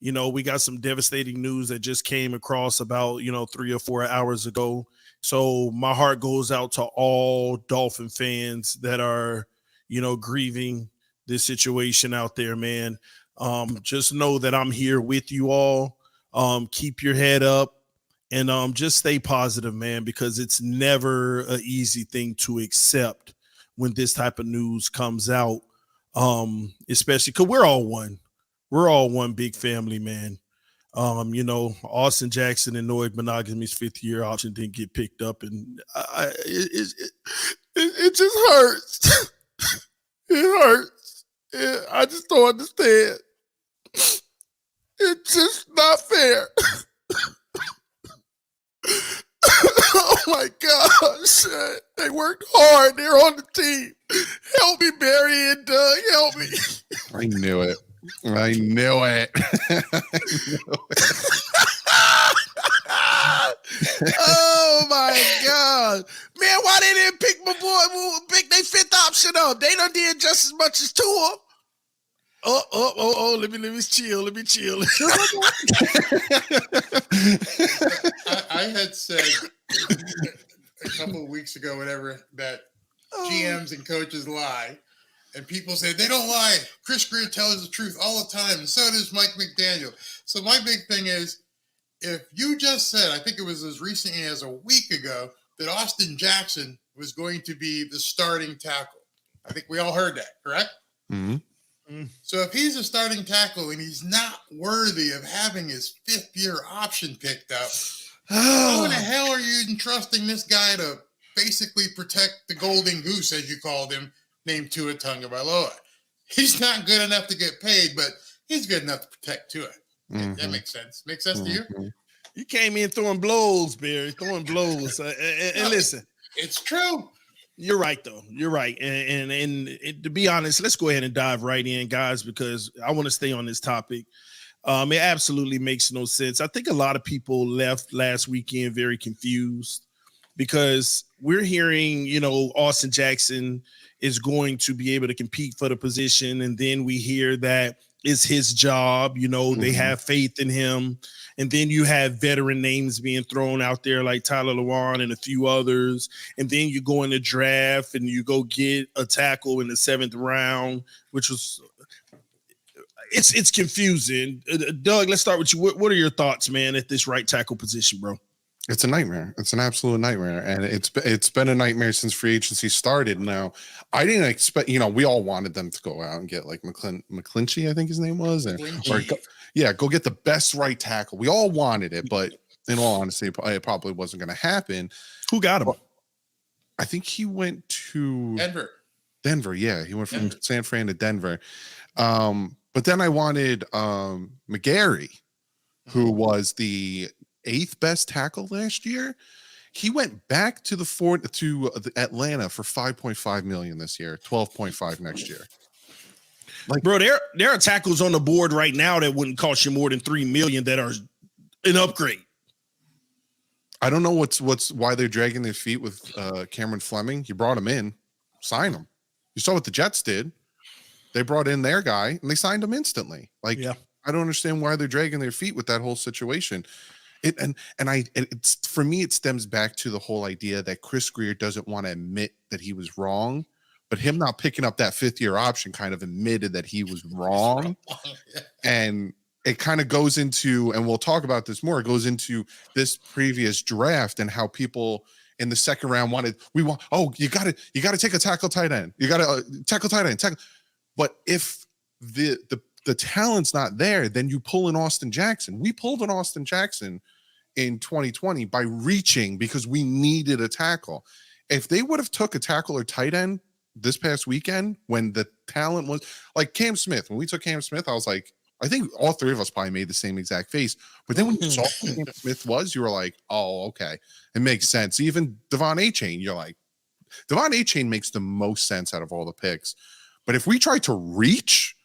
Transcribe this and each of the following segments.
we got some devastating news that just came across about, 3 or 4 hours ago. So my heart goes out to all Dolphin fans that are, grieving this situation out there, man. Just know that I'm here with you all. Keep your head up and just stay positive, man, because it's never an easy thing to accept when this type of news comes out. Especially because we're all one. We're all one big family, man. Austin Jackson and Noah Monogamy's 5th-year option didn't get picked up, and it just hurts. It hurts. I just don't understand. It's just not fair. Oh my gosh. They worked hard. They're on the team. Help me, Barry and Doug. Help me. I knew it. I knew it. Oh my God. Man, why they didn't pick my boy, pick their 5th option up? They done did just as much as Tua. Let me chill. I had said a couple of weeks ago, whatever, that GMs and coaches lie. And people say they don't lie. Chris Greer tells the truth all the time, and so does Mike McDaniel. So my big thing is, if you just said, I think it was as recently as a week ago, that Austin Jackson was going to be the starting tackle. I think we all heard that, correct? Mm-hmm. So if he's a starting tackle and he's not worthy of having his 5th-year option picked up, how in the hell are you entrusting this guy to basically protect the golden goose, as you called him, named Tua Tagovailoa? He's not good enough to get paid, but he's good enough to protect Tua. Mm-hmm. That makes sense. Makes sense to you? You came in throwing blows, Barry, throwing blows. And listen. It's true. You're right, though. You're right. And to be honest, let's go ahead and dive right in, guys, because I want to stay on this topic. It absolutely makes no sense. I think a lot of people left last weekend very confused because we're hearing, Austin Jackson is going to be able to compete for the position. And then we hear that it's his job. They have faith in him. And then you have veteran names being thrown out there like Tyler Lewan and a few others. And then you go in the draft and you go get a tackle in the 7th round, which was it's confusing. Doug, let's start with you. What are your thoughts, man, at this right tackle position, bro? It's a nightmare. It's an absolute nightmare. And it's been a nightmare since free agency started. Now, I didn't expect, we all wanted them to go out and get like McClinchy, I think his name was. Go get the best right tackle. We all wanted it, but in all honesty, it probably wasn't going to happen. Who got him? I think he went to Denver. Yeah. He went from San Fran to Denver. But then I wanted McGarry, who was the 8th best tackle last year. He went back to Atlanta for $5.5 million this year, $12.5 next year. Like, bro, there are tackles on the board right now that wouldn't cost you more than $3 million that are an upgrade. I don't know why they're dragging their feet with Cameron Fleming. You brought him in, sign him. You saw what the Jets did. They brought in their guy and they signed him instantly. I don't understand why they're dragging their feet with that whole situation. For me, it stems back to the whole idea that Chris Greer doesn't want to admit that he was wrong, but him not picking up that 5th-year option kind of admitted that he was wrong. And it kind of goes into, and we'll talk about this more, it goes into this previous draft and how people in the 2nd round you got to take a tackle tight end. You got to tackle tight end. But if the talent's not there, then you pull in Austin Jackson. We pulled an Austin Jackson in 2020 by reaching because we needed a tackle. If they would have took a tackle or tight end this past weekend when the talent was like Cam Smith, when we took Cam Smith, I was like, I think all 3 of us probably made the same exact face. But then when you saw who Cam Smith was, you were like, oh, okay. It makes sense. Even Devon Achane, you're like, Devon Achane makes the most sense out of all the picks. But if we try to reach,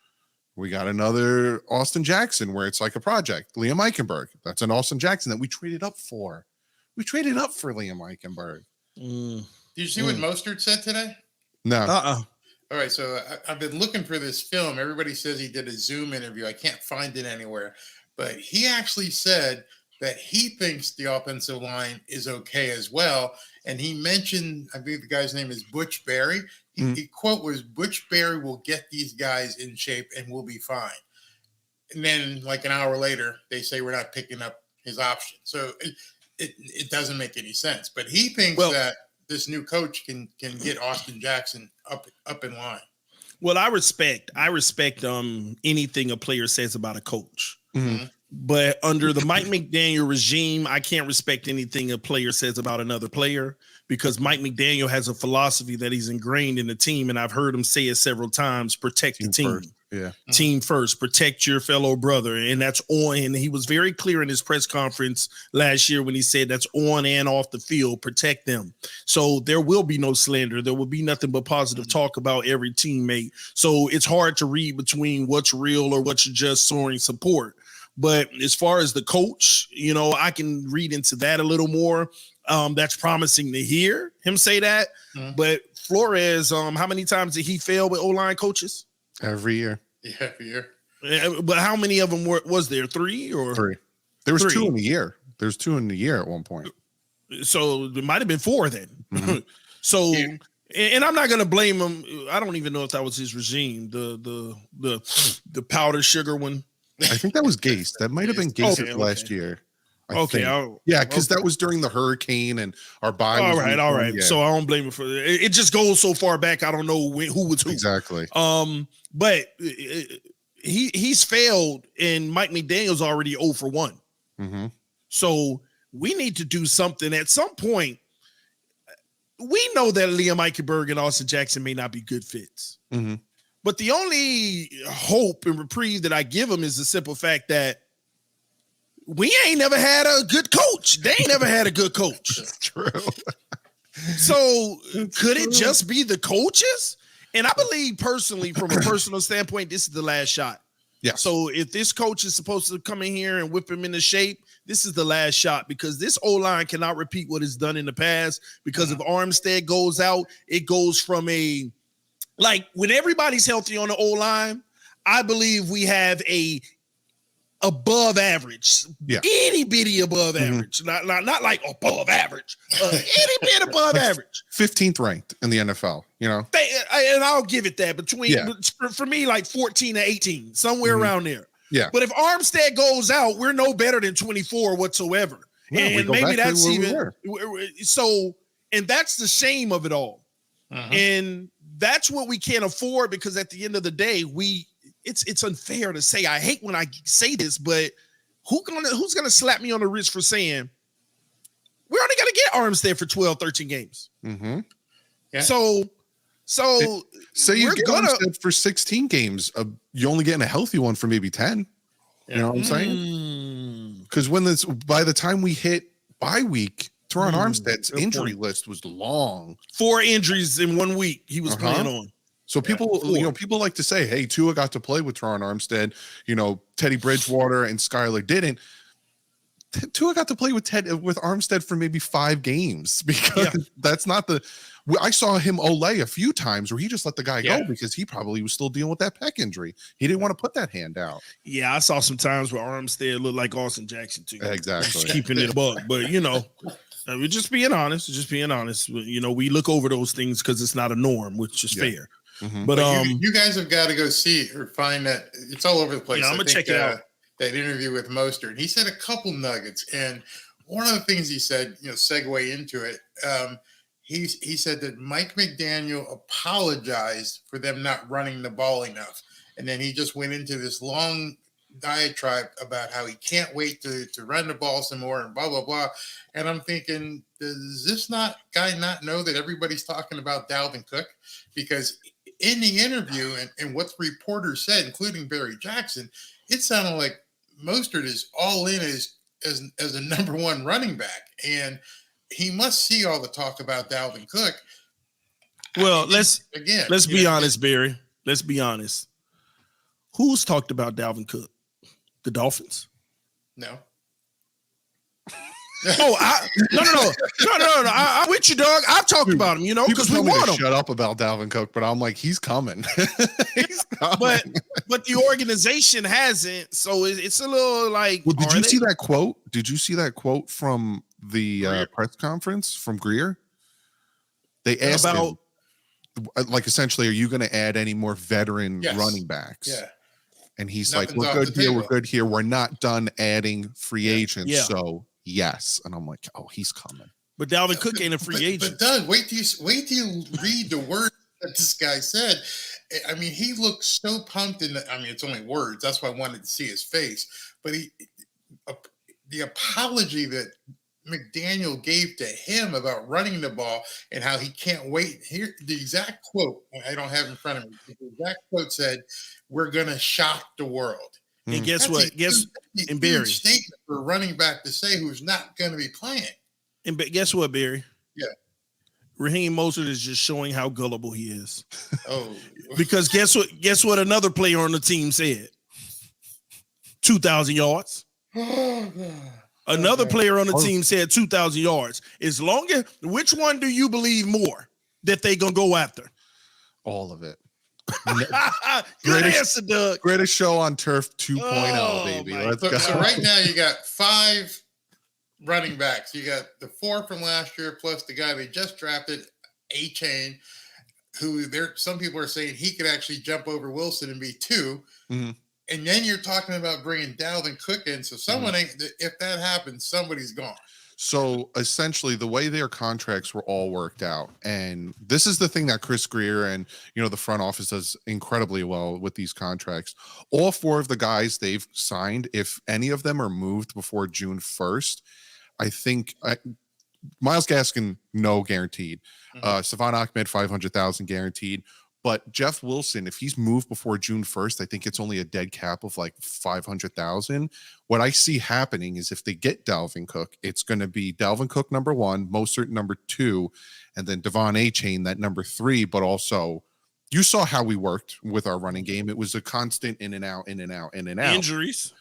we got another Austin Jackson where it's like a project. Liam Eichenberg. That's an Austin Jackson that we traded up for. We traded up for Liam Eichenberg. Did you see what Mostert said today? No. All right, so I've been looking for this film. Everybody says he did a Zoom interview. I can't find it anywhere. but he actually said that he thinks the offensive line is okay as well. And he mentioned, I believe the guy's name is Butch Barry. He quote was, Butch Barry will get these guys in shape and we'll be fine. And then like an hour later, they say we're not picking up his option. So it doesn't make any sense. But he thinks that this new coach can get Austin Jackson up in line. Well, I respect anything a player says about a coach. Mm-hmm. But under the Mike McDaniel regime, I can't respect anything a player says about another player, because Mike McDaniel has a philosophy that he's ingrained in the team. And I've heard him say it several times: protect the team. First. Yeah. Team first, protect your fellow brother. And that's on. And he was very clear in his press conference last year when he said that's on and off the field, protect them. So there will be no slander. There will be nothing but positive talk about every teammate. So it's hard to read between what's real or what's just soaring support. But as far as the coach, I can read into that a little more. That's promising to hear him say that. Mm-hmm. But Flores, how many times did he fail with O-line coaches? Every year. Yeah, every year. But how many of them was there? 3 or 3? There was 2 in the year. There's 2 in the year at one point. So it might have been 4 then. Mm-hmm. So, yeah. And I'm not going to blame him. I don't even know if that was his regime. The powdered sugar one. I think that was Gase. That might have been Gase last year. Yeah, because that was during the hurricane and our bye. All right. Yeah. So I don't blame him for it. It just goes so far back. I don't know who was who. Exactly. But he's failed, and Mike McDaniel's already 0 for 1. Mm-hmm. So we need to do something at some point. We know that Liam Eichenberg and Austin Jackson may not be good fits. Mm-hmm. But the only hope and reprieve that I give him is the simple fact that we ain't never had a good coach. They ain't never had a good coach. That's true. So could it just be the coaches? And I believe personally, from a personal standpoint, this is the last shot. Yeah. So if this coach is supposed to come in here and whip him into shape, this is the last shot, because this O-line cannot repeat what it's done in the past. Because if Armstead goes out, it goes from when everybody's healthy on the O-line, I believe we have a above average, itty bitty above average, not like above average, itty bit above average. 15th ranked in the NFL, and I'll give it that for me, like 14 to 18, somewhere around there. Yeah. But if Armstead goes out, we're no better than 24 whatsoever. Yeah, and maybe that's even so. And that's the shame of it all. And that's what we can't afford, because at the end of the day, it's unfair to say. I hate when I say this, but who's gonna slap me on the wrist for saying we're only gonna get Armstead for 12, 13 games? Mm-hmm. Yeah. So say you get Armstead for 16 games. You're only getting a healthy one for maybe 10. You know what I'm saying? Because by the time we hit bye week, Teron Armstead's injury list was long. 4 injuries in 1 week he was playing on. So people like to say, hey, Tua got to play with Teron Armstead, Teddy Bridgewater and Skyler didn't. Tua got to play with Armstead for maybe 5 games, because that's not I saw him Olay a few times where he just let the guy go because he probably was still dealing with that pec injury. He didn't want to put that hand out. Yeah, I saw some times where Armstead looked like Austin Jackson too. Exactly. Just keeping it a buck. But, we're just being honest. We look over those things because it's not a norm, which is fair. Mm-hmm. But you guys have got to go see or find that. It's all over the place. Yeah, I'm gonna check it out. That interview with Mostert. He said a couple nuggets, and one of the things he said, segue into it. He said that Mike McDaniel apologized for them not running the ball enough, and then he just went into this long diatribe about how he can't wait to run the ball some more and blah blah blah. And I'm thinking, does this guy not know that everybody's talking about Dalvin Cook? Because in the interview and what the reporters said, including Barry Jackson, it sounded like Mostert is all in as a number 1 running back, and he must see all the talk about Dalvin Cook. Well, let's be honest, Barry. Let's be honest. Who's talked about Dalvin Cook? The Dolphins? No. No, no. I'm with you, dog. I've talked about him, because we want him. Shut up about Dalvin Cook, but I'm like, he's coming. He's coming. But the organization hasn't, so it's a little like. Well, did you see that quote? Did you see that quote from the press conference from Greer? They asked him, like, essentially, are you going to add any more veteran running backs? Yeah. And he's like, we're good here. We're good here. We're not done adding free agents. Yeah. So yes. And I'm like, oh, he's coming. But Dalvin Cook ain't a free agent. But Doug, wait till you read the words that this guy said. I mean, he looked so pumped it's only words. That's why I wanted to see his face. But the apology that McDaniel gave to him about running the ball and how he can't wait. Here, the exact quote, I don't have in front of me. The exact quote said, "We're going to shock the world." And guess what? And Barry, statement for a running back to say who's not going to be playing. And guess what, Barry? Yeah. Raheem Mostert is just showing how gullible he is. Oh. Because guess what another player on the team said? 2,000 yards. Oh, God. Another player on the team said 2,000 yards. Which one do you believe more that they gonna go after? All of it. Good answer, Doug. Greatest show on turf 2.0, baby. Let's go. So right now you got 5 running backs. You got the 4 from last year plus the guy they just drafted, A-Chain, who some people are saying he could actually jump over Wilson and be 2. Mm-hmm. And then you're talking about bringing Dalvin Cook in. So if that happens, somebody's gone. So essentially the way their contracts were all worked out, and this is the thing that Chris Greer and, the front office does incredibly well with these contracts. All 4 of the guys they've signed, if any of them are moved before June 1st, I think Myles Gaskin, no guaranteed. Mm-hmm. Savon Ahmed, $500,000 guaranteed. But Jeff Wilson, if he's moved before June 1st, I think it's only a dead cap of like $500,000. What I see happening is if they get Dalvin Cook, it's going to be Dalvin Cook number 1, Mostert number 2, and then Devon A-Chain that number 3. But also, you saw how we worked with our running game. It was a constant in and out, in and out, in and out. Injuries.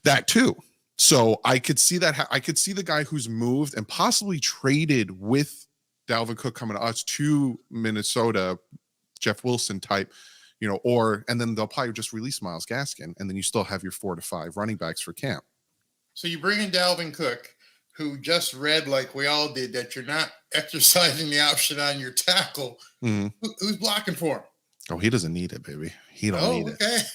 That too. So I could see that. I could see the guy who's moved and possibly traded with Dalvin Cook coming to us to Minnesota, Jeff Wilson type, and then they'll probably just release Myles Gaskin, and then you still have your 4 to 5 running backs for camp. So you bring in Dalvin Cook, who just read, like we all did, that you're not exercising the option on your tackle. Mm-hmm. Who's blocking for him? Oh, he doesn't need it, baby. He don't need it.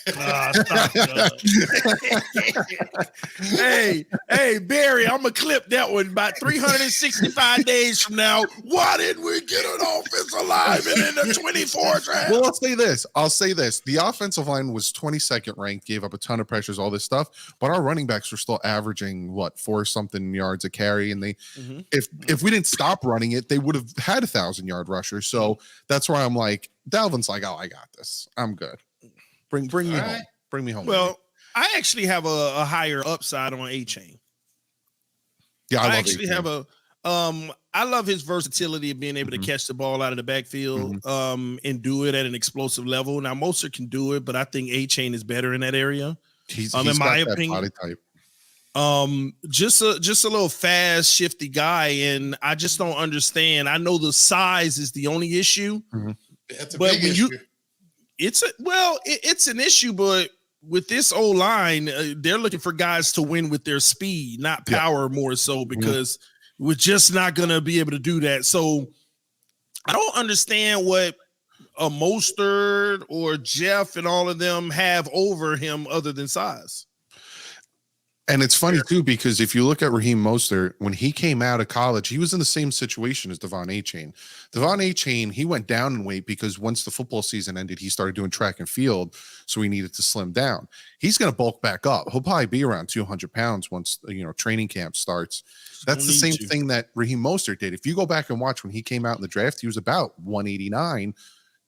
Hey, Barry, I'm gonna clip that one about 365 days from now. Why didn't we get an offensive lineman in the 24th round? Well, I'll say this. The offensive line was 22nd ranked, gave up a ton of pressures, all this stuff, but our running backs were still averaging 4-something yards a carry. And they, if we didn't stop running it, they would have had 1,000-yard rushers. So that's why I'm like, Dalvin's like, oh, I got this. I'm good. Bring me home. Bring me home. Well, baby. I actually have a higher upside on A-Chain. Yeah, I actually have I love his versatility of being able to catch the ball out of the backfield and do it at an explosive level. Now, Mostert can do it, but I think A-Chain is better in that area. He's in my opinion. Body type. Just a little fast, shifty guy, and I just don't understand. I know the size is the only issue. Mm-hmm. That's a big issue. It's an issue, but with this O-line, they're looking for guys to win with their speed, not power more so, because we're just not going to be able to do that. So I don't understand what a Mostert or Jeff and all of them have over him other than size. And it's funny, too, because if you look at Raheem Mostert, when he came out of college, he was in the same situation as Devon A-Chain. Devon A-Chain, he went down in weight because once the football season ended, he started doing track and field, so he needed to slim down. He's going to bulk back up. He'll probably be around 200 pounds once training camp starts. That's the same thing that Raheem Mostert did. If you go back and watch when he came out in the draft, he was about 189.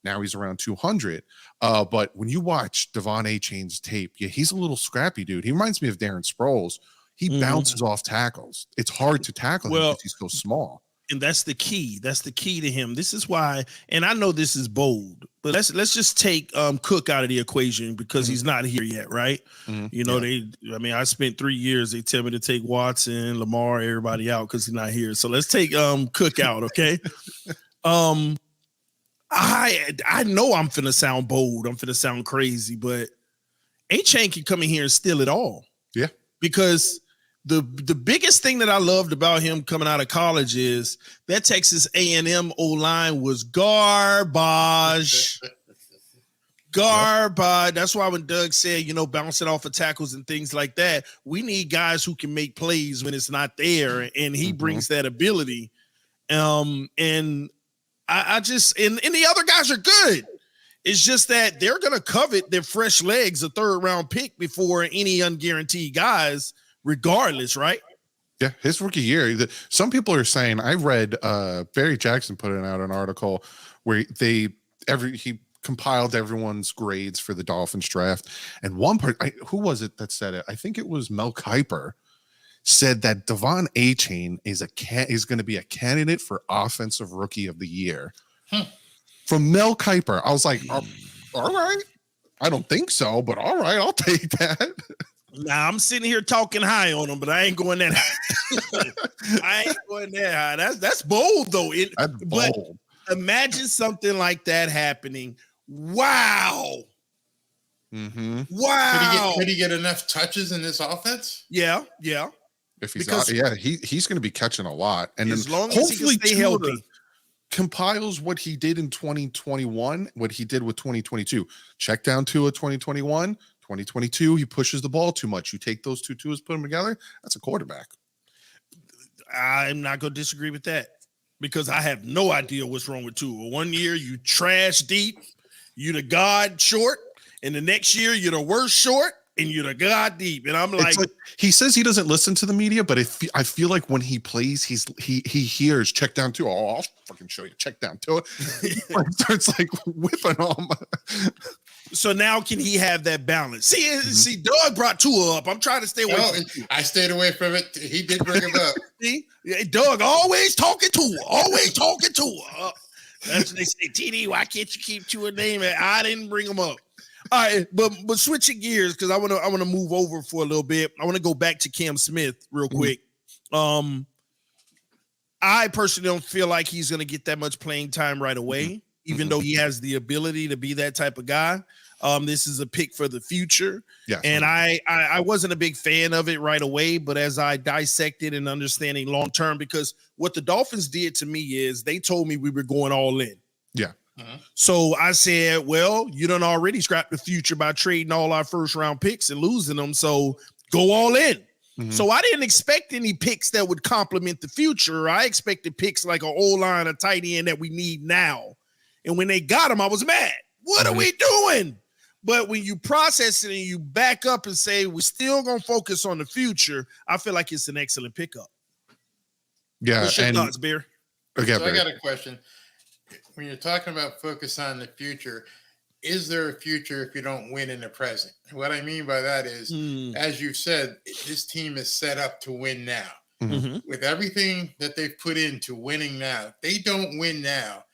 Now he's around 200. But when you watch Devon A-Chain's tape, he's a little scrappy dude. He reminds me of Darren Sproles. He bounces off tackles. It's hard to tackle him because he's so small. And that's the key. That's the key to him. This is why, and I know this is bold, but let's just take Cook out of the equation because he's not here yet, right? You know, I spent 3 years, they tell me to take Watson, Lamar, everybody out because he's not here. So let's take Cook out, okay? I know I'm finna sound bold, I'm finna sound crazy, but A-Chain can come in here and steal it all. Yeah. Because the biggest thing that I loved about him coming out of college is that Texas A&M O-line was garbage. Garbage. That's why when Doug said, you know, bouncing off of tackles and things like that, we need guys who can make plays when it's not there, and he brings that ability. And I just and the other guys are good. It's just that they're gonna covet their fresh legs, a 3rd round pick before any unguaranteed guys, regardless, right? Yeah, his rookie year. Some people are saying, I read Barry Jackson put out an article where he compiled everyone's grades for the Dolphins draft, and one part, who was it that said it? I think it was Mel Kiper, said that Devon A-Chain is going to be a candidate for offensive rookie of the year. From Mel Kiper. I was like, all right. I don't think so, but all right, I'll take that. Now I'm sitting here talking high on him, but I ain't going that high. I ain't going that high. That's bold though. That's bold. But imagine something like that happening. Wow. Wow. Could he get enough touches in this offense? Yeah. If he's he's going to be catching a lot, and as then long as he can stay healthy, compiles what he did in 2021, what he did with 2022. Check down Tua 2021, 2022. He pushes the ball too much. You take those two Tuas, put them together. That's a quarterback. I'm not going to disagree with that because I have no idea what's wrong with Tua. 1 year you trash deep, you the god short, and the next year you're the worst short. And you're the god deep, and I'm like, he says he doesn't listen to the media, but I feel like when he plays, he hears check down to. Oh, I'll fucking show you check down to it. Starts like whipping them. So now can he have that balance? See, Doug brought Tua up. I'm trying to stay away. I stayed away from it. He did bring him up. See, Doug always talking Tua, always talking Tua. That's what they say. TD, why can't you keep Tua name? I didn't bring him up. All right, but switching gears because I want to move over for a little bit. I want to go back to Cam Smith real quick. I personally don't feel like he's going to get that much playing time right away, even though he has the ability to be that type of guy. This is a pick for the future, and I wasn't a big fan of it right away, but as I dissected and understanding long term, because what the Dolphins did to me is they told me we were going all in. Yeah. So I said, well, you done already scrapped the future by trading all our 1st round picks and losing them. So go all in. So I didn't expect any picks that would complement the future. I expected picks like an O-line, a tight end that we need now. And when they got them, I was mad. What are we doing? But when you process it and you back up and say, we're still going to focus on the future, I feel like it's an excellent pickup. Yeah. What's your thoughts, Bear? Okay, so I got a question. When you're talking about focus on the future, is there a future if you don't win in the present? What I mean by that is, as you said, this team is set up to win now. With everything that they've put into winning now, if they don't win now,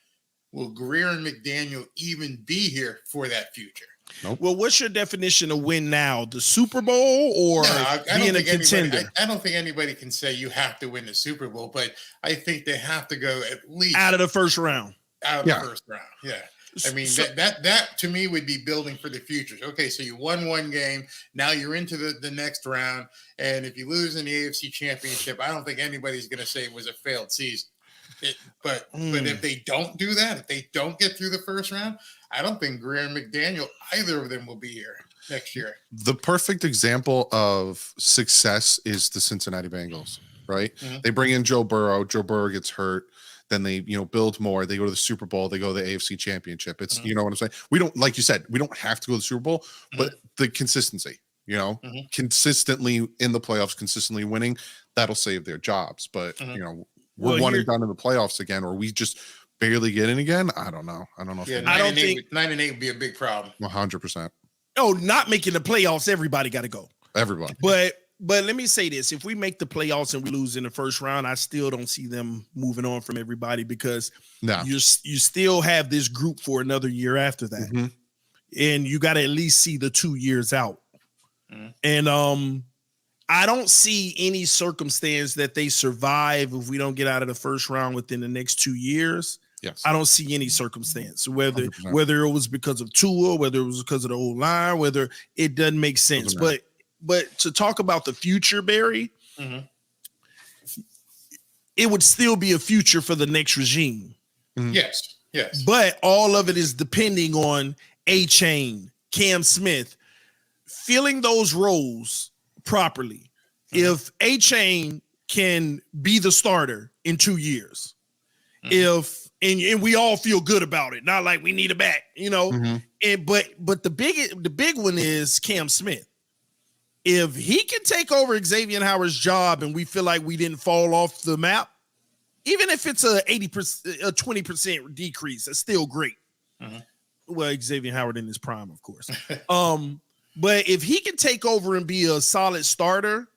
will Greer and McDaniel even be here for that future? Nope. Well, what's your definition of win now? The Super Bowl or being a contender? I don't think anybody can say you have to win the Super Bowl, but I think they have to go at least out of the first round. Out of the first round, yeah. I mean, that to me would be building for the future. Okay, so you won one game. Now you're into the next round. And if you lose in the AFC Championship, I don't think anybody's going to say it was a failed season. But if they don't do that, if they don't get through the first round, I don't think Greer and McDaniel, either of them will be here next year. The perfect example of success is the Cincinnati Bengals, right? They bring in Joe Burrow. Joe Burrow gets hurt. Then they, build more. They go to the Super Bowl. They go to the AFC Championship. It's, you know what I'm saying? We don't, like you said, we don't have to go to the Super Bowl, but the consistency, consistently in the playoffs, consistently winning, that'll save their jobs. But, we're one and done in the playoffs again, or we just barely get in again. I don't know. I don't know. If I don't think 9-8 would be a big problem. 100%. Oh, not making the playoffs. Everybody got to go. Everybody. But let me say this: if we make the playoffs and we lose in the first round, I still don't see them moving on from everybody because you still have this group for another year after that, and you got to at least see the 2 years out. And I don't see any circumstance that they survive if we don't get out of the first round within the next 2 years. Yes. I don't see any circumstance, whether 100%. whether it was because of Tua, whether it was because of the old line, whether it doesn't make sense. But to talk about the future, Barry, it would still be a future for the next regime. Yes. But all of it is depending on A-Chain, Cam Smith, filling those roles properly. If A-Chain can be the starter in 2 years, and we all feel good about it, not like we need a back, you know. And but the big one is Cam Smith. If he can take over Xavier Howard's job and we feel like we didn't fall off the map, even if it's a 20% decrease, that's still great. Well, Xavier Howard in his prime, of course. But if he can take over and be a solid starter,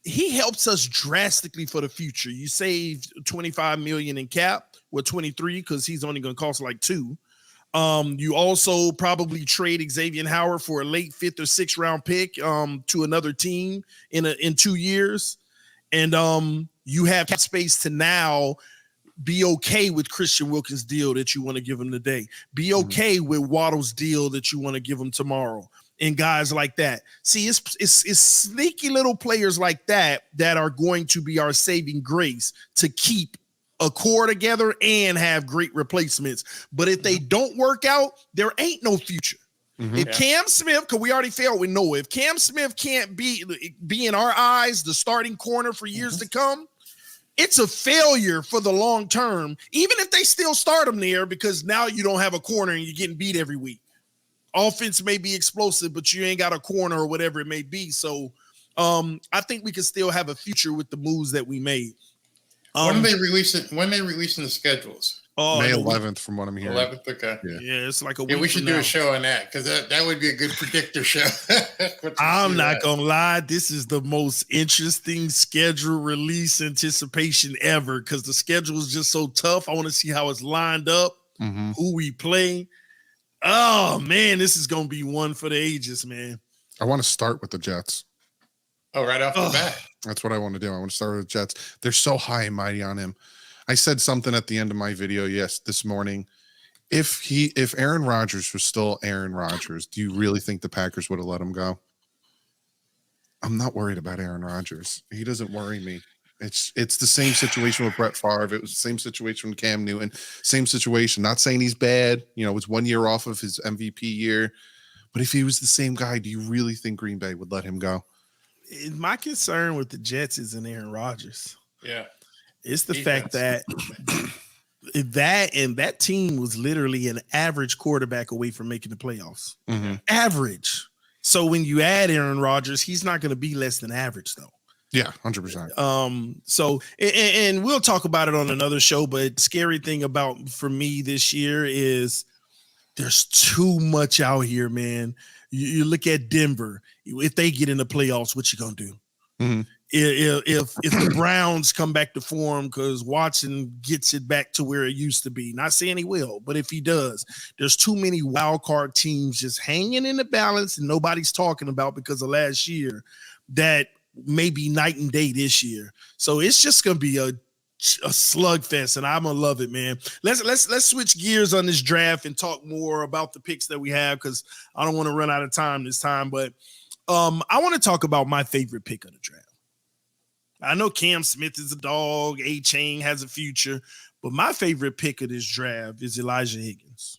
he helps us drastically for the future. You save $25 million in cap, with 23 because he's only going to cost like $2 million. You also probably trade Xavier Howard for a late 5th or 6th round pick to another team in 2 years, and you have cap space to now be okay with Christian Wilkins' deal that you want to give him today. Be okay with Waddle's deal that you want to give him tomorrow. And guys like that. See, it's sneaky little players like that are going to be our saving grace to keep a core together and have great replacements. But if they don't work out, there ain't no future. If Cam Smith, because we already failed with Noah, if Cam Smith can't be in our eyes the starting corner for years to come, it's a failure for the long term, even if they still start him there, because now you don't have a corner and you're getting beat every week. Offense may be explosive, but you ain't got a corner or whatever it may be. So I think we can still have a future with the moves that we made. When are they releasing the schedules? May 11th, from what I'm hearing. 11th, okay. Yeah, it's like a week. Yeah, we should do a show on that because that would be a good predictor show. I'm not gonna lie, this is the most interesting schedule release anticipation ever because the schedule is just so tough. I want to see how it's lined up, who we play. Oh man, this is gonna be one for the ages, man. I want to start with the Jets. Oh, right off the bat. That's what I want to do. I want to start with the Jets. They're so high and mighty on him. I said something at the end of my video, this morning. If Aaron Rodgers was still Aaron Rodgers, do you really think the Packers would have let him go? I'm not worried about Aaron Rodgers. He doesn't worry me. It's the same situation with Brett Favre. It was the same situation with Cam Newton. Same situation. Not saying he's bad. You know, it's 1 year off of his MVP year. But if he was the same guy, do you really think Green Bay would let him go? My concern with the Jets isn't Aaron Rodgers. Yeah. It's the fact that that team was literally an average quarterback away from making the playoffs. Average. So when you add Aaron Rodgers, he's not going to be less than average, though. Yeah, 100%. So and we'll talk about it on another show, but scary thing about for me this year is there's too much out here, man. You look at Denver. If they get in the playoffs, what you gonna do? If the Browns come back to form because Watson gets it back to where it used to be, not saying he will, but if he does, there's too many wild card teams just hanging in the balance and nobody's talking about because of last year that may be night and day this year. So it's just gonna be a slugfest, and I'm gonna love it, man. Let's switch gears on this draft and talk more about the picks that we have because I don't want to run out of time this time. But I want to talk about my favorite pick of the draft. I know Cam Smith is a dog, A-Chain has a future, but my favorite pick of this draft is Elijah Higgins,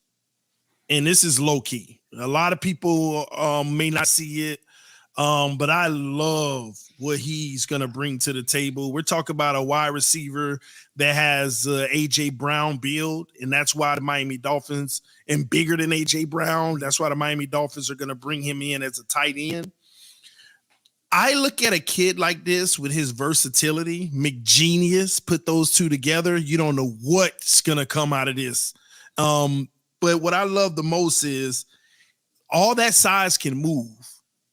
and this is low key. A lot of people may not see it. But I love what he's going to bring to the table. We're talking about a wide receiver that has A.J. Brown build, and that's why the Miami Dolphins, and bigger than A.J. Brown, that's why the Miami Dolphins are going to bring him in as a tight end. I look at a kid like this with his versatility, McGenius, put those two together, you don't know what's going to come out of this. But what I love the most is all that size can move.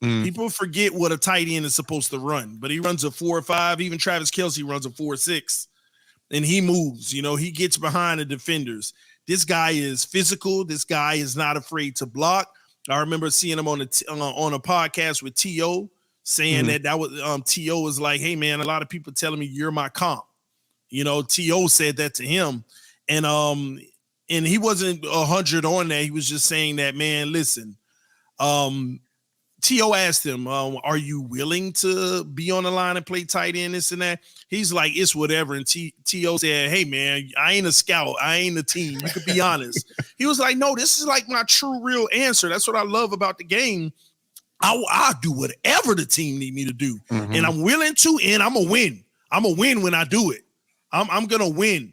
People forget what a tight end is supposed to run, but he runs a 4.5. Even Travis Kelce runs a 4.6, and he moves. You know, he gets behind the defenders. This guy is physical. This guy is not afraid to block. I remember seeing him on a podcast with T.O. saying that was T.O. was like, hey, man, a lot of people telling me you're my comp. You know, T.O. said that to him. And he wasn't 100 on that. He was just saying that, man, listen, T.O. asked him, are you willing to be on the line and play tight end, this and that? He's like, it's whatever. And T.O. said, hey, man, I ain't a scout. I ain't a team. You could be honest. He was like, no, this is like my true, real answer. That's what I love about the game. I'll do whatever the team need me to do. And I'm willing to, and I'm going to win. I'm going to win when I do it. I'm going to win.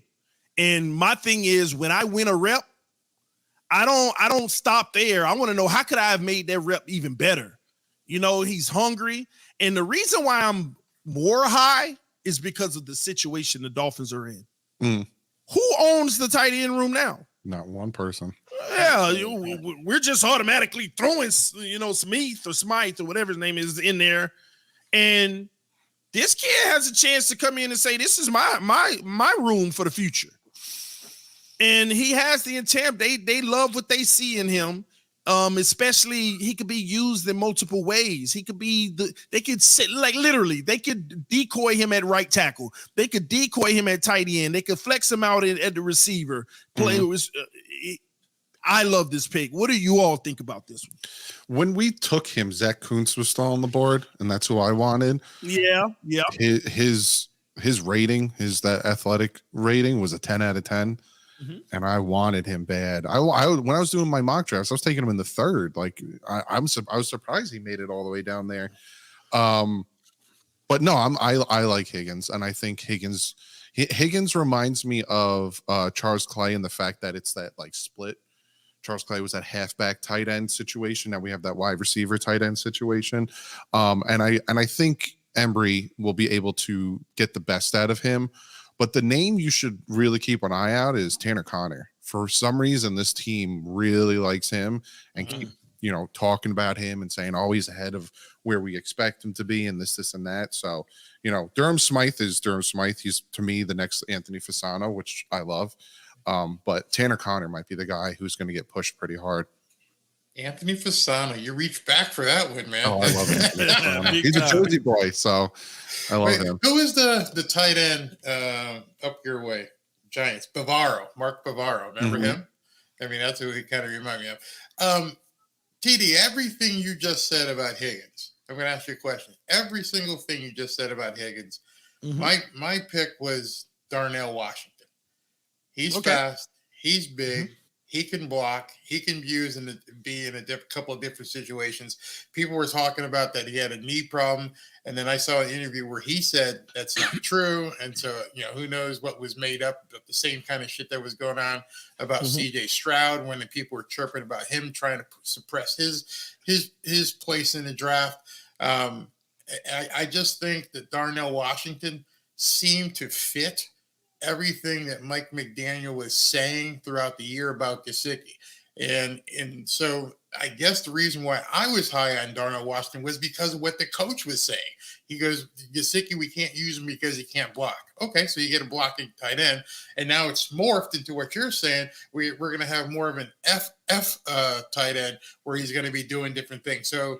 And my thing is, when I win a rep, I don't stop there. I want to know, how could I have made that rep even better? You know, he's hungry. And the reason why I'm more high is because of the situation the Dolphins are in. Who owns the tight end room now? Not one person. Yeah, we're just automatically throwing, you know, Smith or whatever his name is in there. And this kid has a chance to come in and say, this is my room for the future. And he has the intent. They love what they see in him. Especially he could be used in multiple ways. He could be they could sit, like, literally, they could decoy him at right tackle. They could decoy him at tight end. They could flex him out at the receiver. I love this pick. What do you all think about this one? When we took him, Zach Kuntz was still on the board, and that's who I wanted. Yeah. His rating, that athletic rating, was a 10 out of 10. And I wanted him bad. I when I was doing my mock drafts, I was taking him in the third. Like, I was surprised he made it all the way down there. But no, I like Higgins, and I think Higgins reminds me of Charles Clay, in the fact that it's that, like, split. Charles Clay was that halfback tight end situation. Now we have that wide receiver tight end situation. And I think Embry will be able to get the best out of him. But the name you should really keep an eye out is Tanner Conner. For some reason, this team really likes him and keep, you know, talking about him and saying, oh, he's ahead of where we expect him to be, and this and that. So, you know, Durham Smythe is Durham Smythe. He's, to me, the next Anthony Fasano, which I love. But Tanner Conner might be the guy who's going to get pushed pretty hard. Anthony Fasano, you reach back for that one, man. Oh, I love him. He's a Jersey boy, so I love him. Who is the tight end up your way? Giants. Mark Bavaro. Remember him? I mean, that's who he kind of remind me of. TD, everything you just said about Higgins, I'm going to ask you a question. Every single thing you just said about Higgins, my pick was Darnell Washington. He's fast. He's big. He can block. He can be in a couple of different situations. People were talking about that he had a knee problem, and then I saw an interview where he said that's not true. And so, you know, who knows what was made up of the same kind of shit that was going on about C.J. Stroud, when the people were chirping about him trying to suppress his place in the draft. I just think that Darnell Washington seemed to fit everything that Mike McDaniel was saying throughout the year about Gesicki. And so I guess the reason why I was high on Darnell Washington was because of what the coach was saying. He goes, Gesicki, we can't use him because he can't block. Okay, so you get a blocking tight end. And now it's morphed into what you're saying. We're going to have more of an F tight end where he's going to be doing different things. So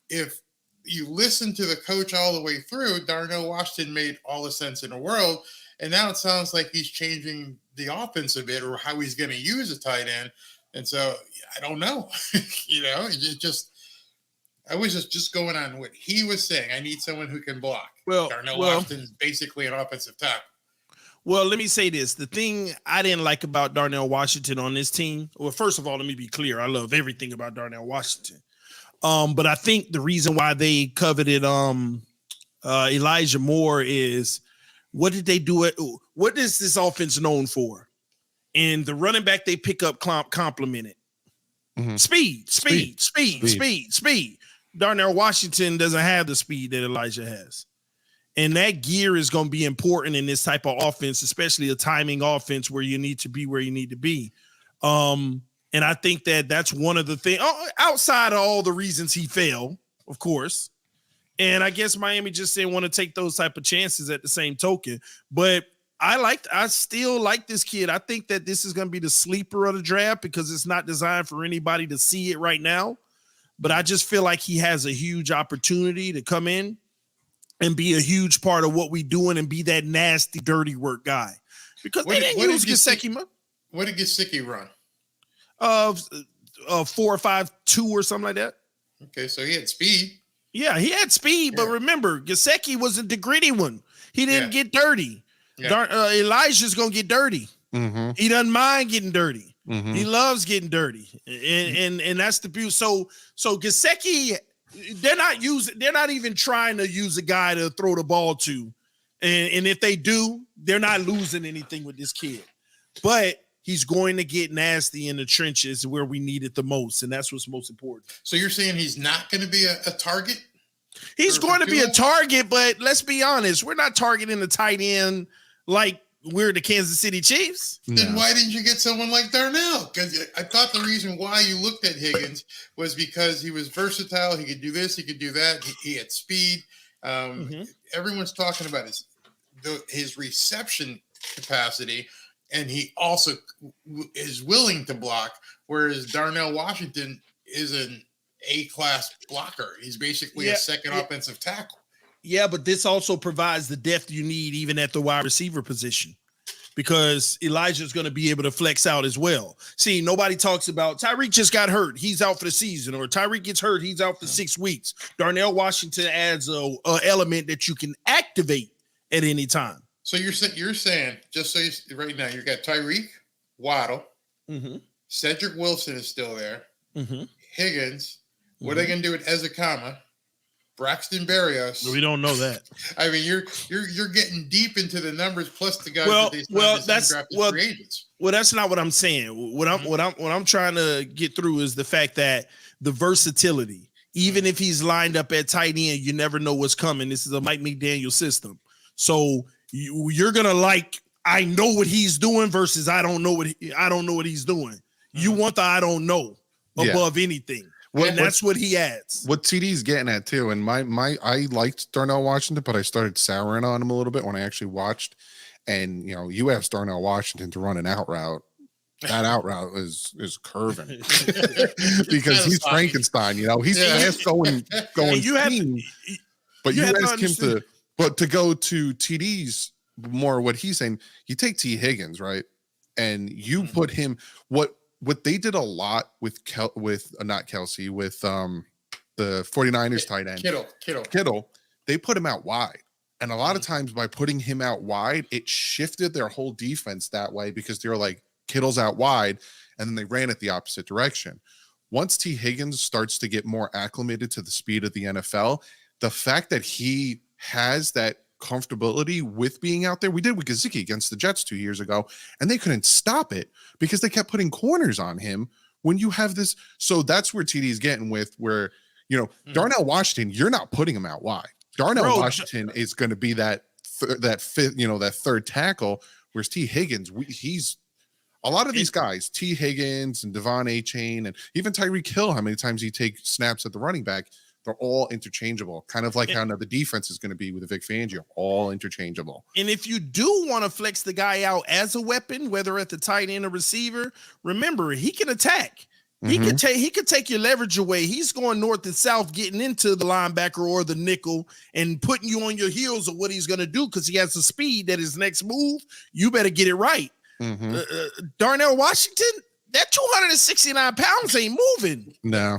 if you listen to the coach all the way through, Darnell Washington made all the sense in the world. And now it sounds like he's changing the offense a bit, or how he's going to use a tight end. And so I don't know, you know, I was just going on what he was saying. I need someone who can block. Darnell Washington's basically an offensive tackle. Well, let me say this. The thing I didn't like about Darnell Washington on this team, well, first of all, let me be clear. I love everything about Darnell Washington. But I think the reason why they coveted Elijah Moore is, what did they do? What is this offense known for? And the running back they pick up complimented. Speed. Darnell Washington doesn't have the speed that Elijah has. And that gear is going to be important in this type of offense, especially a timing offense where you need to be where you need to be. And I think that that's one of the things, outside of all the reasons he failed, of course. And I guess Miami just didn't want to take those type of chances at the same token. But I still like this kid. I think that this is going to be the sleeper of the draft because it's not designed for anybody to see it right now. But I just feel like he has a huge opportunity to come in and be a huge part of what we doing and be that nasty, dirty work guy. Because they didn't use Gesicki. What did Gesicki run? 4.52 or something like that. Okay, so he had speed. Yeah, he had speed, but remember, Gesicki wasn't the gritty one. He didn't get dirty. Yeah. Elijah's gonna get dirty. Mm-hmm. He doesn't mind getting dirty. Mm-hmm. He loves getting dirty, and that's the beauty. So Gesicki, they're not even trying to use a guy to throw the ball to, and if they do, they're not losing anything with this kid. But he's going to get nasty in the trenches where we need it the most, and that's what's most important. So you're saying he's not going to be a target? He's going to be a target, but let's be honest, we're not targeting the tight end like we're the Kansas City Chiefs. Then why didn't you get someone like Darnell? Because I thought the reason why you looked at Higgins was because he was versatile. He could do this, he could do that. He had speed. Everyone's talking about his reception capacity, and he also is willing to block, whereas Darnell Washington is an A-class blocker. He's basically a second offensive tackle. Yeah, but this also provides the depth you need even at the wide receiver position because Elijah's going to be able to flex out as well. See, nobody talks about Tyreek just got hurt. He's out for the season, or Tyreek gets hurt. He's out for 6 weeks. Darnell Washington adds a element that you can activate at any time. So you're saying, just so right now, you got Tyreek, Waddle, Cedric Wilson is still there, Higgins. What are they going to do with Ezekama? Braxton Berrios. We don't know that. I mean, you're getting deep into the numbers plus the guys that they drafted free agents. Well, that's not what I'm saying. What I'm trying to get through is the fact that the versatility. Even if he's lined up at tight end, you never know what's coming. This is a Mike McDaniel system, so you're gonna like. I know what he's doing versus I don't know what he's doing. You want the I don't know above anything. And that's what he adds. What TD's getting at too, and I liked Darnell Washington, but I started souring on him a little bit when I actually watched. And you asked Darnell Washington to run an out route. That out route is curving because he's Frankenstein. He's fast going. But you ask him to go to TD's more. What he's saying, you take T Higgins, right, and you put him what they did a lot with not Kelsey, with the 49ers tight end Kittle, they put him out wide. And a lot of times by putting him out wide, it shifted their whole defense that way because they were like, Kittle's out wide, and then they ran it the opposite direction. Once T Higgins starts to get more acclimated to the speed of the NFL, the fact that he has that comfortability with being out there. We did with Gesicki against the Jets 2 years ago, and they couldn't stop it because they kept putting corners on him when you have this. So that's where TD's getting with where, Darnell Washington, you're not putting him out wide. Darnell Washington is going to be that fifth, that third tackle, whereas T Higgins, he's a lot of these guys, T Higgins and Devon A-Chain and even Tyreek Hill, how many times he takes snaps at the running back, they're all interchangeable, kind of like how now the defense is going to be with Vic Fangio, all interchangeable. And if you do want to flex the guy out as a weapon, whether at the tight end or receiver, remember he can attack. He could take your leverage away. He's going north and south, getting into the linebacker or the nickel and putting you on your heels of what he's going to do because he has the speed that his next move, you better get it right. Darnell Washington, that 269 pounds ain't moving. No,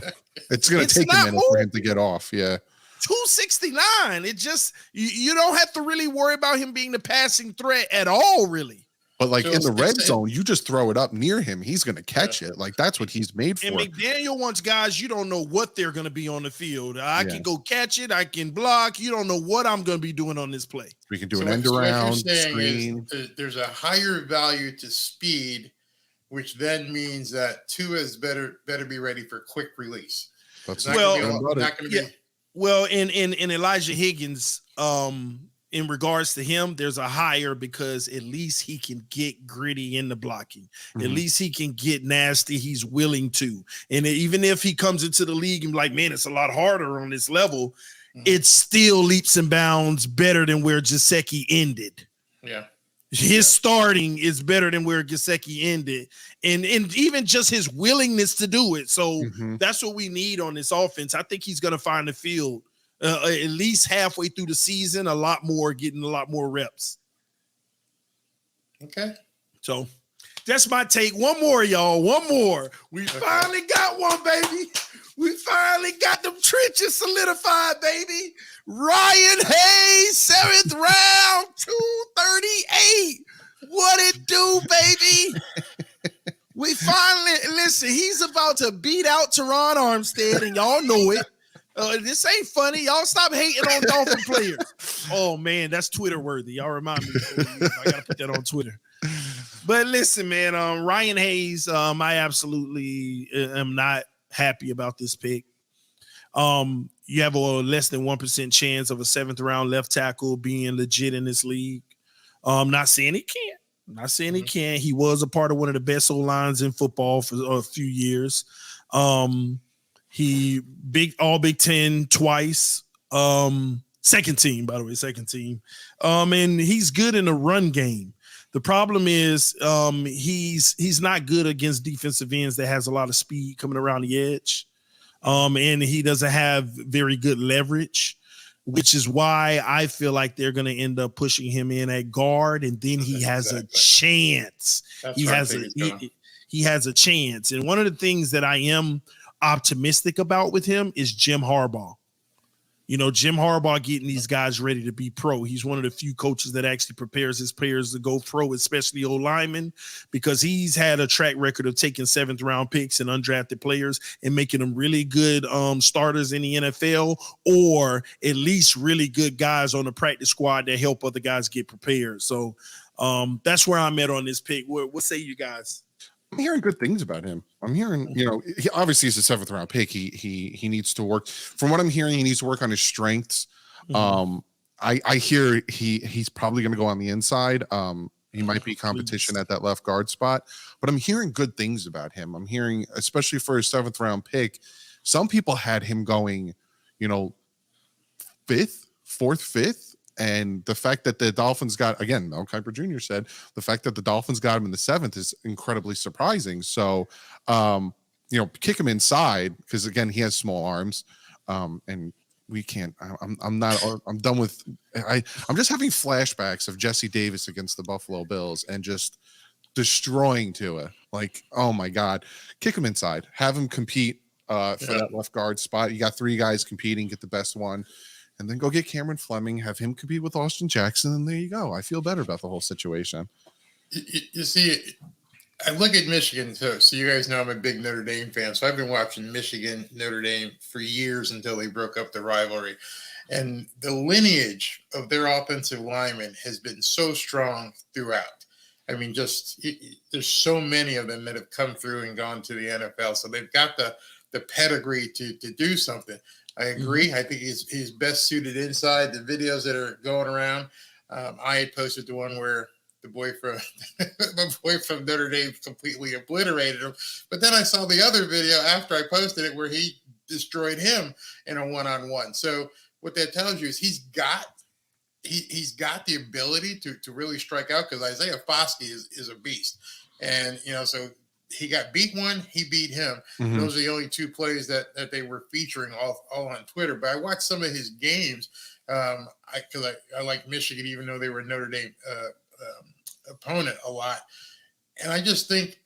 it's going to take a minute for him to get off. Yeah. 269. It just, you don't have to really worry about him being the passing threat at all, really. But like in the red zone, you just throw it up near him. He's going to catch it. Like that's what he's made for. And McDaniel wants guys, you don't know what they're going to be on the field. I can go catch it. I can block. You don't know what I'm going to be doing on this play. We can do an end around, screen. There's a higher value to speed, which then means that Tua's better be ready for quick release. Well, in Elijah Higgins, in regards to him, there's a higher because at least he can get gritty in the blocking. Mm-hmm. At least he can get nasty. He's willing to. And even if he comes into the league and like, man, it's a lot harder on this level, it's still leaps and bounds better than where Gesicki ended. Yeah. His starting is better than where Gesicki ended. And even just his willingness to do it. So that's what we need on this offense. I think he's going to find the field at least halfway through the season, getting a lot more reps. Okay. So that's my take. One more, y'all. One more. We finally got one, baby. We finally got them trenches solidified, baby. Ryan Hayes, 7th round, 238. What it do, baby? We finally, listen, he's about to beat out Teron Armstead, and y'all know it. This ain't funny. Y'all stop hating on Dolphin players. Oh, man, that's Twitter worthy. Y'all remind me. I got to put that on Twitter. But listen, man, Ryan Hayes, I absolutely am not happy about this pick. You have a less than 1% chance of a 7th round left tackle being legit in this league. Not saying he can't. Not saying he can't. He was a part of one of the best O-lines in football for a few years. He all Big Ten twice. Second team, by the way, second team. And he's good in the run game. The problem is he's not good against defensive ends that has a lot of speed coming around the edge. And he doesn't have very good leverage, which is why I feel like they're going to end up pushing him in at guard, and then he has a chance. He has a chance. And one of the things that I am optimistic about with him is Jim Harbaugh. You know, Jim Harbaugh getting these guys ready to be pro. He's one of the few coaches that actually prepares his players to go pro, especially old linemen, because he's had a track record of taking 7th round picks and undrafted players and making them really good starters in the NFL, or at least really good guys on the practice squad that help other guys get prepared. So that's where I'm at on this pick. What say you guys? I'm hearing good things about him. I'm hearing, he obviously he's a 7th round pick. He needs to work. From what I'm hearing, he needs to work on his strengths. I hear he's probably going to go on the inside. He might be competition at that left guard spot, but I'm hearing good things about him. I'm hearing, especially for his 7th round pick, some people had him going, 5th, 4th, 5th. And the fact that the Dolphins got, again, Mel Kiper Jr. said, the fact that the Dolphins got him in the 7th is incredibly surprising. So, kick him inside, because, again, he has small arms. And we can't, I'm done with, I'm just having flashbacks of Jesse Davis against the Buffalo Bills and just destroying Tua. Like, oh my God, kick him inside, have him compete for that left guard spot. You got 3 guys competing, get the best one. And then go get Cameron Fleming, have him compete with Austin Jackson, and there you go. I feel better about the whole situation. You see, I look at Michigan, too. So you guys know I'm a big Notre Dame fan. So I've been watching Michigan, Notre Dame for years until they broke up the rivalry. And the lineage of their offensive linemen has been so strong throughout. I mean, there's so many of them that have come through and gone to the NFL. So they've got the pedigree to do something. I agree. I think he's best suited inside. The videos that are going around, I had posted the one where the boy from Notre Dame completely obliterated him. But then I saw the other video after I posted it where he destroyed him in a one-on-one. So what that tells you is he's got the ability to really strike out, because Isaiah Foskey is a beast. And, so he got beat one, he beat him. Those are the only 2 plays that they were featuring all on Twitter. But I watched some of his games because I like Michigan, even though they were a Notre Dame opponent a lot. And I just think,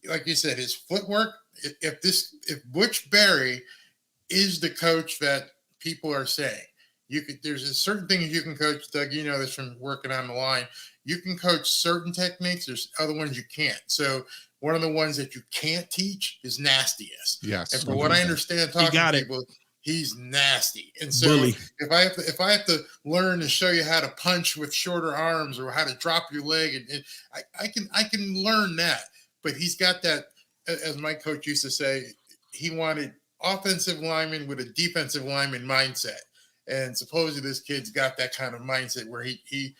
like you said, his footwork, if Butch Barry is the coach that people are saying, there's a certain things you can coach, Doug, this from working on the line. You can coach certain techniques. There's other ones you can't. So one of the ones that you can't teach is nastiness. Yes. And from what I understand, talking to people, he's nasty. And so if I have to learn to show you how to punch with shorter arms or how to drop your leg, and I can learn that. But he's got that, as my coach used to say, he wanted offensive lineman with a defensive lineman mindset. And supposedly this kid's got that kind of mindset where he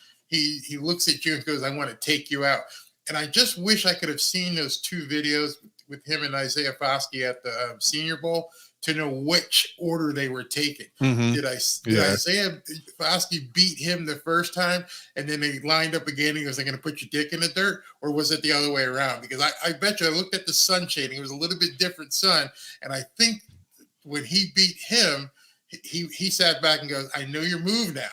looks at you and goes, I want to take you out. And I just wish I could have seen those 2 videos with him and Isaiah Foskey at the Senior Bowl to know which order they were taking. Mhm. Did Isaiah Foskey beat him the first time and then they lined up again and he was like, going to put your dick in the dirt? Or was it the other way around? Because I bet you I looked at the sun shading. It was a little bit different sun. And I think when he beat him, he sat back and goes, I know your move now.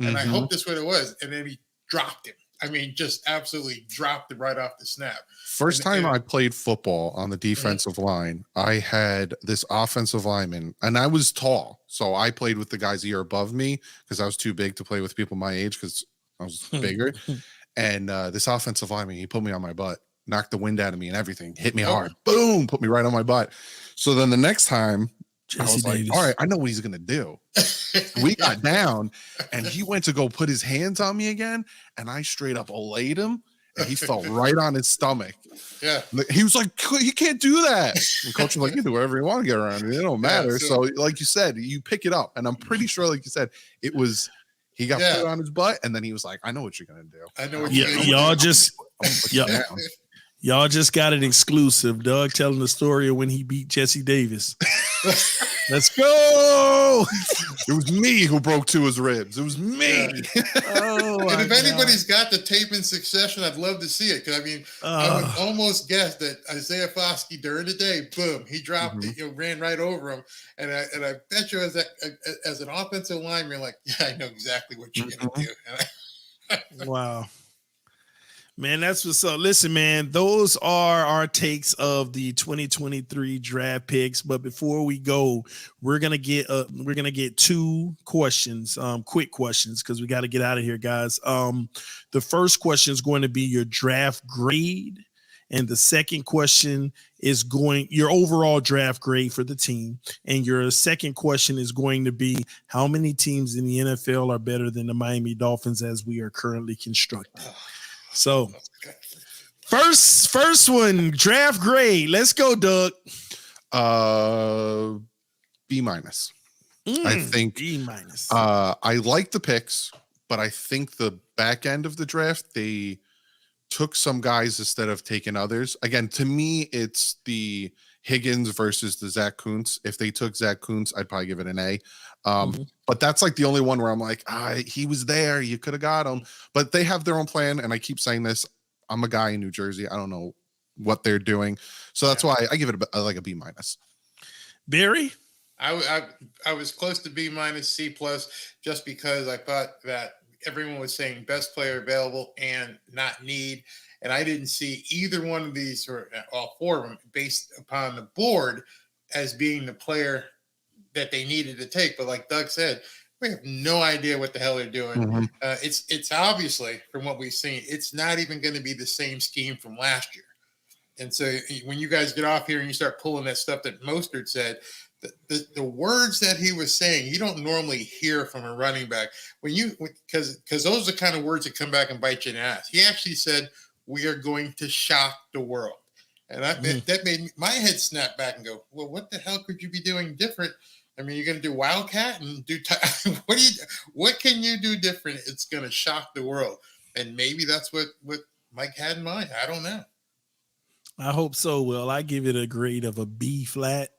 And I hope that's what it was. And then he dropped him. I mean, just absolutely dropped it right off the snap. First time I played football on the defensive line, I had this offensive lineman, and I was tall. So I played with the guys a year above me because I was too big to play with people my age because I was bigger. And this offensive lineman, he put me on my butt, knocked the wind out of me and everything, hit me hard. Boom, put me right on my butt. So then the next time, I was like, all right, I know what he's going to do. We got down, and he went to go put his hands on me again, and I straight up laid him, and he fell right on his stomach. Yeah. He was like, you can't do that. And coach was like, you do whatever you want to get around. It don't matter. Yeah, so like you said, you pick it up. And I'm pretty sure, like you said, it was he got put on his butt, and then he was like, I know what you're going to do. I know what you're going to do. Y'all just got an exclusive. Doug telling the story of when he beat Jesse Davis. Let's go. It was me who broke 2 of his ribs. It was me. And if anybody's got the tape in succession, I'd love to see it. Because I mean, I would almost guess that Isaiah Foskey during the day, boom, he dropped it, ran right over him. And I bet you as an offensive lineman, you're like, yeah, I know exactly what you're going to do. Wow. Man, that's what's up. Listen, man, those are our takes of the 2023 draft picks. But before we go, we're gonna get 2 questions, quick questions, because we got to get out of here, guys. The first question is going to be your draft grade, and the second question is your overall draft grade for the team. And your second question is going to be how many teams in the NFL are better than the Miami Dolphins as we are currently constructed. So first one, draft grade. Let's go, Doug. B-. I think B-. I like the picks, but I think the back end of the draft, they took some guys instead of taking others. Again, to me, it's the Higgins versus the Zach Kuntz. If they took Zach Kuntz, I'd probably give it an A. But that's like the only one where I'm like, he was there. You could have got him. But they have their own plan. And I keep saying this. I'm a guy in New Jersey. I don't know what they're doing. So that's why I give it like a B-. Barry? I was close to B-, C+, just because I thought that everyone was saying best player available and not need. And I didn't see either one of these, or all 4 of them, based upon the board as being the player that they needed to take. But like Doug said, we have no idea what the hell they're doing. It's obviously, from what we've seen, it's not even going to be the same scheme from last year. And so when you guys get off here and you start pulling that stuff that Mostert said, the words that he was saying, you don't normally hear from a running back because those are the kind of words that come back and bite you in the ass. He actually said, we are going to shock the world. And that made my head snap back and go, well, what the hell could you be doing different? I mean, you're going to do Wildcat and do what can you do different? It's going to shock the world. And maybe that's what Mike had in mind. I don't know. I hope so. Well, I give it a grade of a B flat.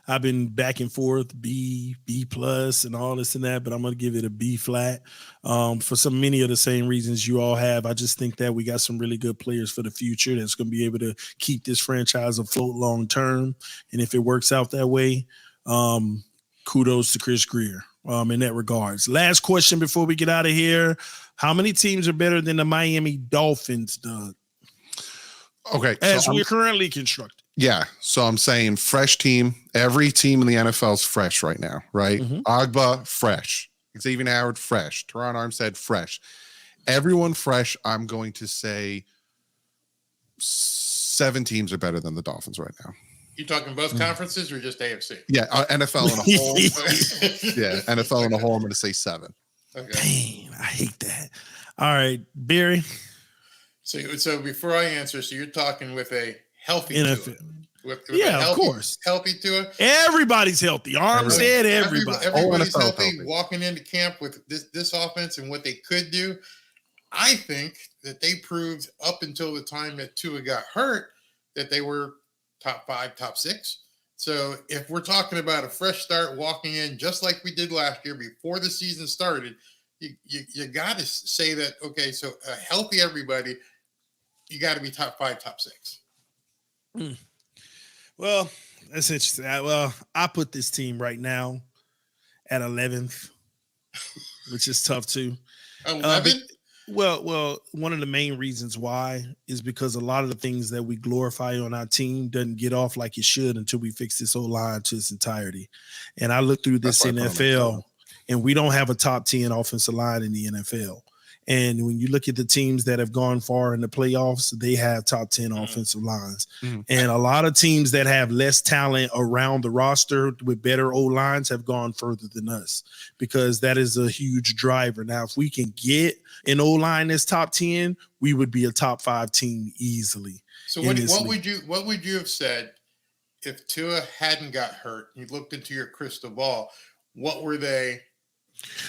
I've been back and forth, B+, and all this and that, but I'm going to give it a B flat for many of the same reasons you all have. I just think that we got some really good players for the future that's going to be able to keep this franchise afloat long term. And if it works out that way, kudos to Chris Grier in that regards. Last question before we get out of here. How many teams are better than the Miami Dolphins, Doug? Okay. As we're currently constructed. Yeah. So I'm saying fresh team. Every team in the NFL is fresh right now, right? Agba, fresh. Xavier Howard, fresh. Teron Armstead, fresh. Everyone fresh. I'm going to say 7 teams are better than the Dolphins right now. You talking both conferences or just AFC? Yeah, NFL in a whole. Yeah, NFL in a whole. I'm going to say 7. Okay. Dang, I hate that. All right, Barry. So before I answer, so you're talking with a healthy NFL. Tua. with yeah, of course. Healthy Tua. Everybody's healthy. Armstead, everybody. Everybody's healthy walking into camp with this offense and what they could do. I think that they proved up until the time that Tua got hurt that they were top 5, top 6. So if we're talking about a fresh start walking in, just like we did last year before the season started, you got to say that, okay, so healthy everybody, you got to be top 5, top 6. Well, that's interesting. Well, I put this team right now at 11th, which is tough too. 11th? Well, one of the main reasons why is because a lot of the things that we glorify on our team doesn't get off like it should until we fix this whole line to its entirety. And I look through this NFL, and we don't have a top 10 offensive line in the NFL. And when you look at the teams that have gone far in the playoffs, they have top 10 offensive lines. And a lot of teams that have less talent around the roster with better O-lines have gone further than us, because that is a huge driver. Now, if we can get an O-line that's top 10, we would be a top 5 team easily. So what would you have said if Tua hadn't got hurt? You looked into your crystal ball. What were they?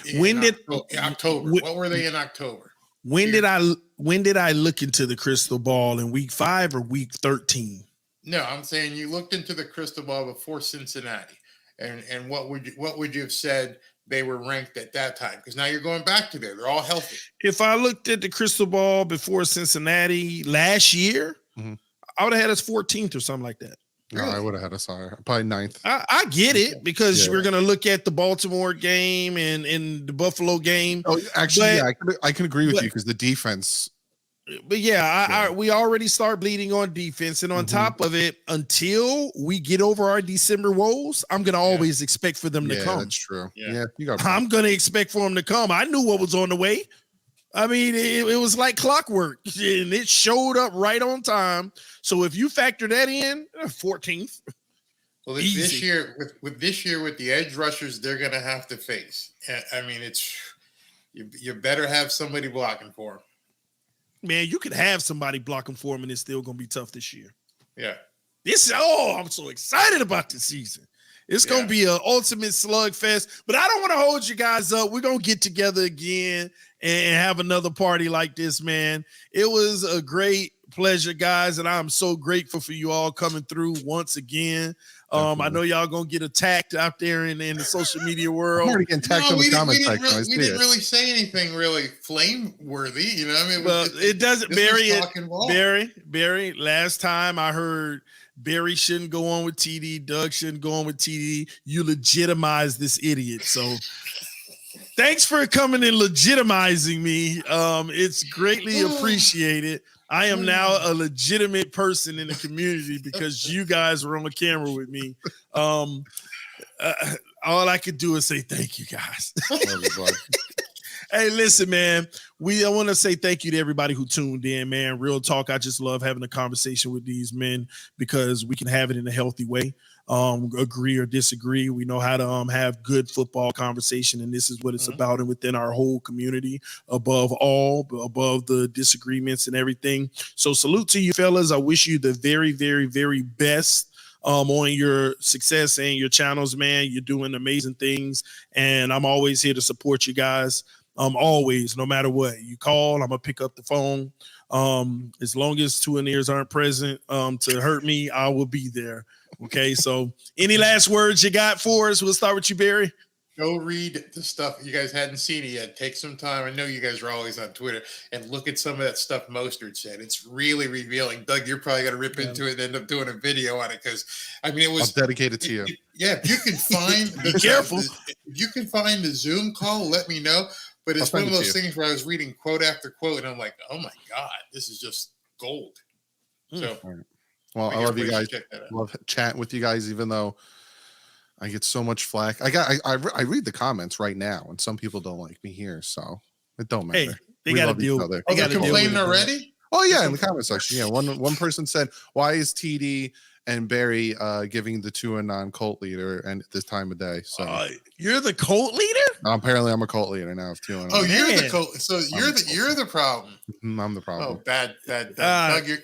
In October? What were they in October? When did I look into the crystal ball, in week 5 or week 13? No, I'm saying you looked into the crystal ball before Cincinnati, and what would you have said they were ranked at that time? Because now you're going back to there. They're all healthy. If I looked at the crystal ball before Cincinnati last year, I would have had us 14th or something like that. No, I would have had us higher, probably 9th. I get it, because we're going to look at the Baltimore game and the Buffalo game. Oh, actually, I can agree with you, because the defense. But we already start bleeding on defense, and on top of it, until we get over our December woes, I'm going to always expect for them to come. That's true. I'm going to expect for them to come. I knew what was on the way. I mean, it was like clockwork, and it showed up right on time. So if you factor that in, 14th. Well, this year with the edge rushers they're going to have to face. I mean, you better have somebody blocking for them. Man, you could have somebody blocking for them, and it's still going to be tough this year. Yeah. I'm so excited about this season. It's going to be an ultimate slugfest, but I don't want to hold you guys up. We're going to get together again and have another party like this, man. It was a great pleasure, guys, and I'm so grateful for you all coming through once again. I know y'all going to get attacked out there in the social media world. I'm already getting attacked in the comment section. We didn't really say anything really flame-worthy, you know? I mean, well, it doesn't, Barry, last time I heard Barry shouldn't go on with TD, Doug shouldn't go on with TD. You legitimize this idiot. So thanks for coming and legitimizing me. It's greatly appreciated. I am now a legitimate person in the community because you guys were on the camera with me. All I could do is say thank you, guys. Hey, listen, man. I want to say thank you to everybody who tuned in, man. Real talk. I just love having a conversation with these men because we can have it in a healthy way. Agree or disagree. We know how to have good football conversation, and this is what it's about, and within our whole community, above the disagreements and everything. So salute to you, fellas. I wish you the very, very, very best on your success and your channels, man. You're doing amazing things, and I'm always here to support you guys. Always, no matter what you call, I'm gonna pick up the phone. As long as two in ears aren't present to hurt me, I will be there. Okay, so any last words you got for us? We'll start with you, Barry. Go read the stuff. You guys hadn't seen it yet. Take some time. I know you guys are always on Twitter, and look at some of that stuff Mostert said. It's really revealing. Doug, you're probably going to rip into it and end up doing a video on it because, I mean, it was dedicated to you. If you can find if you can find the Zoom call, let me know. But it's one of those things where I was reading quote after quote, and I'm like, oh my God, this is just gold. So, well, I love you guys. Love chatting with you guys, even though I get so much flack. I read the comments right now, and some people don't like me here, so it don't matter. Hey, they got to deal with it. Oh, they're complaining already? Oh yeah, in the comment section. Yeah, one person said, "Why is TD and Barry giving the two and non-cult leader and at this time of day?" So you're the cult leader? Apparently, I'm a cult leader now. Of two and you're the cult. So you're the problem. I'm the problem. Oh, bad. Doug, you're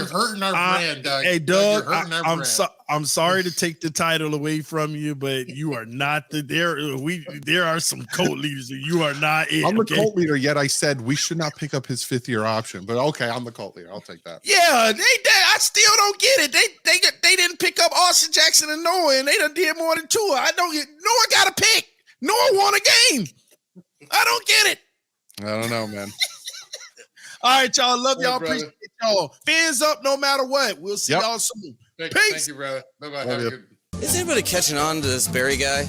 hurting our brand, Doug. Hey, Doug, I'm I'm sorry to take the title away from you, but you are not there are some cult leaders. You are not it. I'm the cult leader, yet I said we should not pick up his 5th-year option. But okay, I'm the cult leader. I'll take that. Yeah, I still don't get it. They didn't pick up Austin Jackson and Noah, and they done did more than Tua. I don't get Noah got a pick. Noah won a game. I don't get it. I don't know, man. All right, y'all. Love y'all. brother. Appreciate y'all. Fans up no matter what. We'll see y'all soon. Thank Peace. you, brother. Bye-bye. Love Have a you. good Is anybody catching on to this Barry guy?